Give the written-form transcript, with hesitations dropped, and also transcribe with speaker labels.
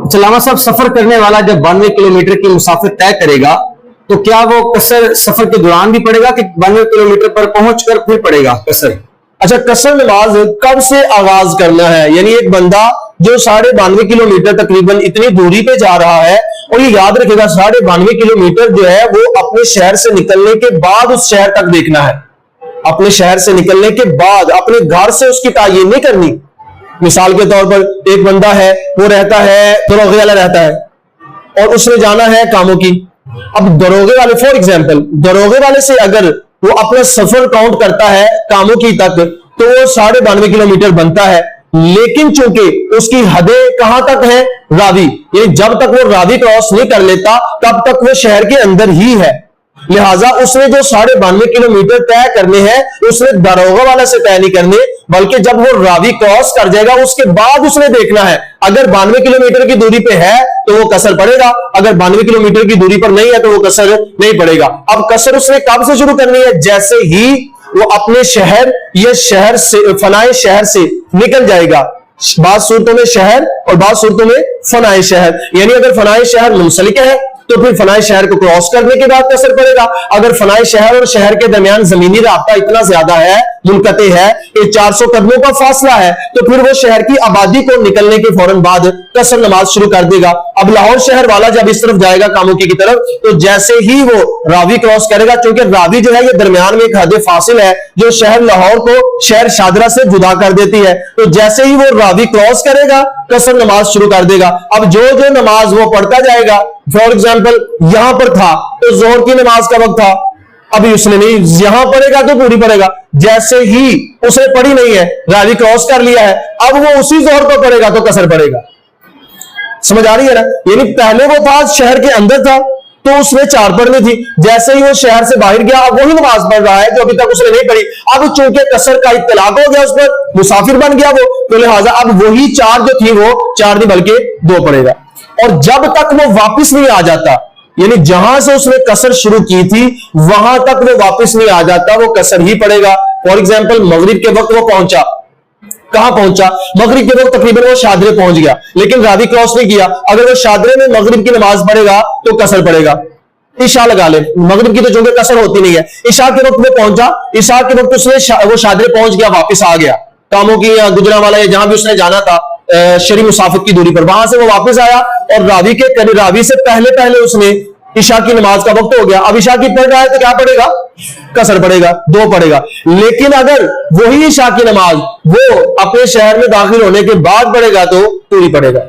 Speaker 1: अच्छा लामा साहब, सफर करने वाला जब 92 किलोमीटर की मुसाफिर तय करेगा तो क्या वो कसर सफर के दौरान भी पड़ेगा कि 92 किलोमीटर पर पहुंचकर फिर पड़ेगा कसर?
Speaker 2: अच्छा, कसर नमाज कब से आगाज करना है? यानी एक बंदा जो 92.5 किलोमीटर तकरीबन इतनी दूरी पे जा रहा है, और ये याद रखेगा 92.5 किलोमीटर जो है वो अपने शहर से निकलने के बाद उस शहर तक देखना है। अपने शहर से निकलने के बाद अपने घर से उसकी तायीन नहीं करनी। मिसाल के तौर पर एक बंदा है, वो रहता है दरोगे वाला रहता है और उसने जाना है कामों की। अब दरोगे वाले, फॉर एग्जाम्पल दरोगे वाले से अगर वो अपना सफर काउंट करता है कामों की तक, तो वो 92.5 किलोमीटर बनता है। लेकिन चूंकि उसकी हदें कहां तक है? रावी, ये जब तक वो रावी क्रॉस नहीं कर लेता तब तक वो शहर के अंदर ही है। लिहाजा उसने जो 92.5 किलोमीटर तय करने हैं उसने दरोगा वाला से तय नहीं करने, बल्कि जब वो रावी क्रॉस कर जाएगा उसके बाद उसने देखना है। अगर 92 किलोमीटर की दूरी पे है तो वो कसर पड़ेगा, अगर 92 किलोमीटर की दूरी पर नहीं है तो वो कसर नहीं पड़ेगा। अब कसर उसने कब से शुरू करनी है? जैसे ही वो अपने शहर या शहर से फनाए शहर से निकल जाएगा। बाद सूरतों में शहर और बाद सूरतों में फनाए शहर, यानी अगर फनाए शहर मुंसलिक है तो फिर फनाए शहर को क्रॉस करने के बाद कसर पड़ेगा। अगर फनाए शहर और शहर के दरमियान जमीनी राब्ता इतना ज्यादा है, मुनकते है कि 400 कदमों का फासला है, तो फिर वो शहर की आबादी को निकलने के फौरन बाद कसर नमाज शुरू कर देगा। अब लाहौर शहर वाला जब इस तरफ जाएगा कामों की तरफ, तो जैसे ही वो रावी क्रॉस करेगा, क्योंकि रावी जो है ये दरमियान में एक हद फासिल है जो शहर लाहौर को शहर शादरा से जुदा कर देती है, तो जैसे ही वो रावी क्रॉस करेगा कसर नमाज शुरू कर देगा। अब जो जो नमाज वो पढ़ता जाएगा, फॉर एग्जाम्पल यहां पर था तो जोहर की नमाज का वक्त था, अभी उसने नहीं, यहां पढ़ेगा तो पूरी पढ़ेगा। जैसे ही उसने पढ़ी नहीं है, रावी क्रॉस कर लिया है, अब वो उसी जोहर को पढ़ेगा तो कसर पड़ेगा। समझ आ रही है ना? यानी पहले वो था शहर के अंदर था तो उसने 4 पढ़नी थी, जैसे ही वो शहर से बाहर गया अब वही नमाज पढ़ रहा है जो अभी तक उसने नहीं पढ़ी। अब चूंकि कसर का इत्तलाक हो गया उस पर, मुसाफिर बन गया वो, तो लिहाजा अब वही 4 जो थी वो 4 नहीं बल्कि 2 पढ़ेगा। और जब तक वो वापस नहीं आ जाता, यानी जहां से उसने कसर शुरू की थी वहां तक वो वापस नहीं आ जाता, वो कसर ही पड़ेगा। फॉर एग्जाम्पल मगरिब के वक्त वो पहुंचा, कहां पहुंचा? मगरिब के वक्त तकरीबन वो शादरे पहुंच गया, लेकिन रावी क्रॉस नहीं किया। अगर वो शादरे में मगरिब की नमाज पढ़ेगा तो कसर पड़ेगा। ईशा लगा ले, मगरिब की तो चूंकि कसर होती नहीं है, ईशा के वक्त वो पहुंचा, ईशा के वक्त उसने वो शादरे पहुंच गया, वापस आ गया कामों की या गुजरांवाला या जहां भी उसने जाना था शरी मुसाफिर की दूरी पर, वहां से वो वापस आया और रावी से पहले पहले उसने ईशा की नमाज का वक्त हो गया। अब ईशा की पढ़ रहा है तो क्या पड़ेगा? कसर पड़ेगा, 2 पड़ेगा। लेकिन अगर वही ईशा की नमाज वो अपने शहर में दाखिल होने के बाद पड़ेगा तो पूरी पड़ेगा।